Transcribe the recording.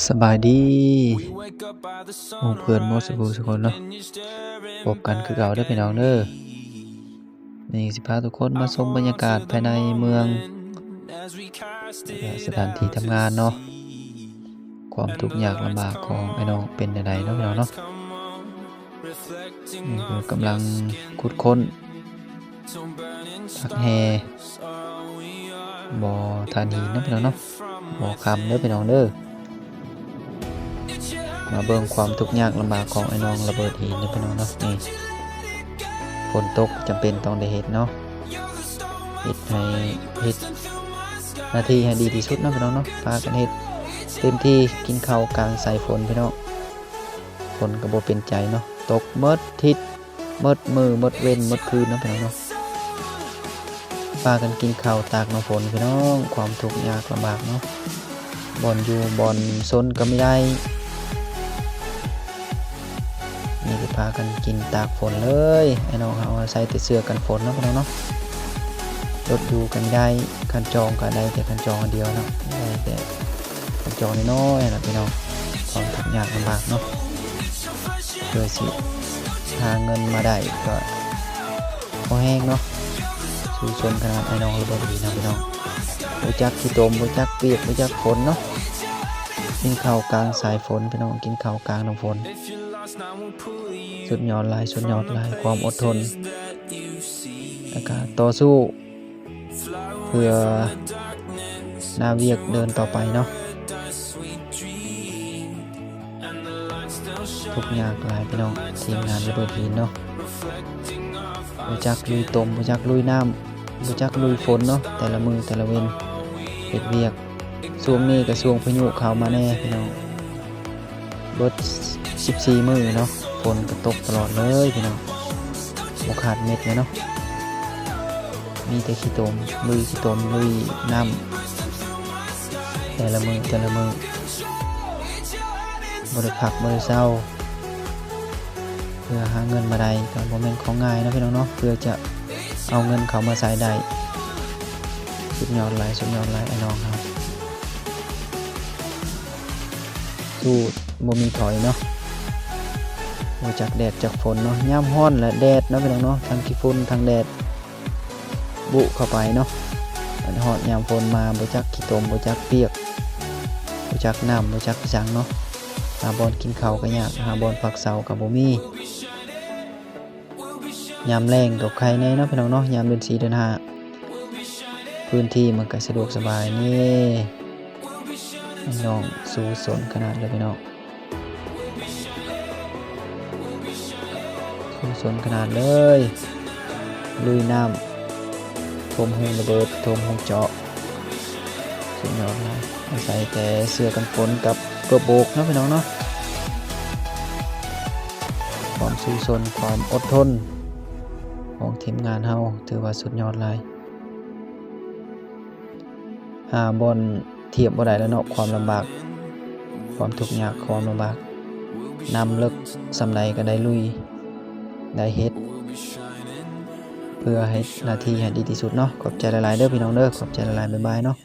สบายดีหมู่เพื่อนหมู่สุขคนเนาะพบกันคือเก่าเด้อพี่น้องเด้อนี่สิพาทุกคนมาชมบรรยากาศภายในเมืองและสถานที่ทำงานเนาะความทุกข์ยากลำบากของไอ้น้องเป็นจั่งใดเนาะพี่น้องเนาะนี่คือกำลังขุดค้นทักแฮบ่อถ่านหินเนาะพี่น้องเนาะบ่อคำเด้อพี่น้องเด้อมาเบิ่งความทุกข์ยากลำบากของไอ้น้องระเบิดหินเด้อพี่น้องเนาะนี่ฝนตกจำเป็นต้องได้เฮ็ดเนาะเฮ็ดหน้าที่ให้ดีที่สุดเนาะพี่น้องเนาะพากันเฮ็ดเต็มที่กินข้าวกลางสายฝนพี่น้องฝนก็บ่เป็นใจเนาะตกหมดทิศหมดมื้อหมดเว้นหมดคืนเนาะพี่น้องเนาะพากันกินข้าวตากน้ำฝนพี่น้องความทุกข์ยากลำบากเนาะบ่อนอยู่บ่อนซนก็ไม่ได้นี่ก็พากันกินตากฝนเลยไอ้น้องเฮาใส่แต่เสื้อกันฝนเนาะพี่น้องเนาะรถอยู่กันได้คันจองก็ได้แต่คันจองอันเดียวเนาะได้แต่คันจองน้อยๆนะพี่น้องความทุกข์ยากลำบากเนาะเพื่อสิหาเงินมาได้ก็พอแห้งเนาะสู้ชนขนาดไอ้น้องระเบิดดีนะพี่น้องบ่จักขี้ตมบ่จักเปียกบ่จักฝนเนาะกินข้าวกลางสายฝนพี่น้องกินข้าวกลางน้ำฝนสุดยอดหลายความอดทนแล้วก็ต่อสู้เพื่อหน้าเวียกเดินต่อไปเนาะทุกยากหลายพี่น้องทีมงานระเบิดหินเนาะบ่จักลุยตมบ่จักลุยน้ำบ่จักลุยฝนเนาะแต่ละมือแต่ละเว้นเฮ็ดเวียกช่วงนี้ก็ช่วงพายุเข้ามาแน่พี่น้องเบิด14มื้อเนาะฝนก็ตกตลอดเลยพี่น้องบ่ขาดเม็ดเลยเนาะมีแต่ขี้ตมลุยน้ำแต่ละมือบ่ได้พักบ่ได้เศร้าเพื่อหาเงินมาได้ก็บ่แม่นของง่ายนะพี่น้องเนาะเพื่อจะเอาเงินเข้ามาใช้ได้สุดยอดหลายไอ้น้องครับสู้บ่มีถอยเนาะบ่จักแดดจักฝนเนาะยามร้อนและแดดเนาะพี่น้องเนาะทั้งขี้ฝุ่นทั้งแดดบุเข้าไปเนาะอันฮอดยามฝนมาบ่จักขี้ตมบ่จักเปียกบ่จักน้ำบ่จักจังเนาะหาบอนกินข้าวก็ยากหาบอนพักเสาก็บ่มียามแล้งก็ใครแน่เนาะพี่น้องเนาะยามเดือน4เดือน5พื้นที่มันก็สะดวกสบายนี่น้องสู้สนขนาดเลยพี่น้องสู้สนขนาดเลยลุยน้ำทมหูระเบิดทมหูเจาะสุดยอดเลยใส่แต่เสื้อกันฝนกับกระโบกนะพี่น้องเนาะความสู้สนความอดทนของทีมงานเฮาถือว่าสุดยอดเลยหาบอนเทียบบ่ได้แล้วเนาะความลำบากความทุกข์ยากความลำบากนำเลิกสำใดก็ได้ลุยได้เฮ็ดเพื่อให้หน้าที่ให้ดีที่สุดเนาะขอบใจหลายๆเด้อพี่น้องเด้อขอบใจหลายๆบ๊ายบายเนาะ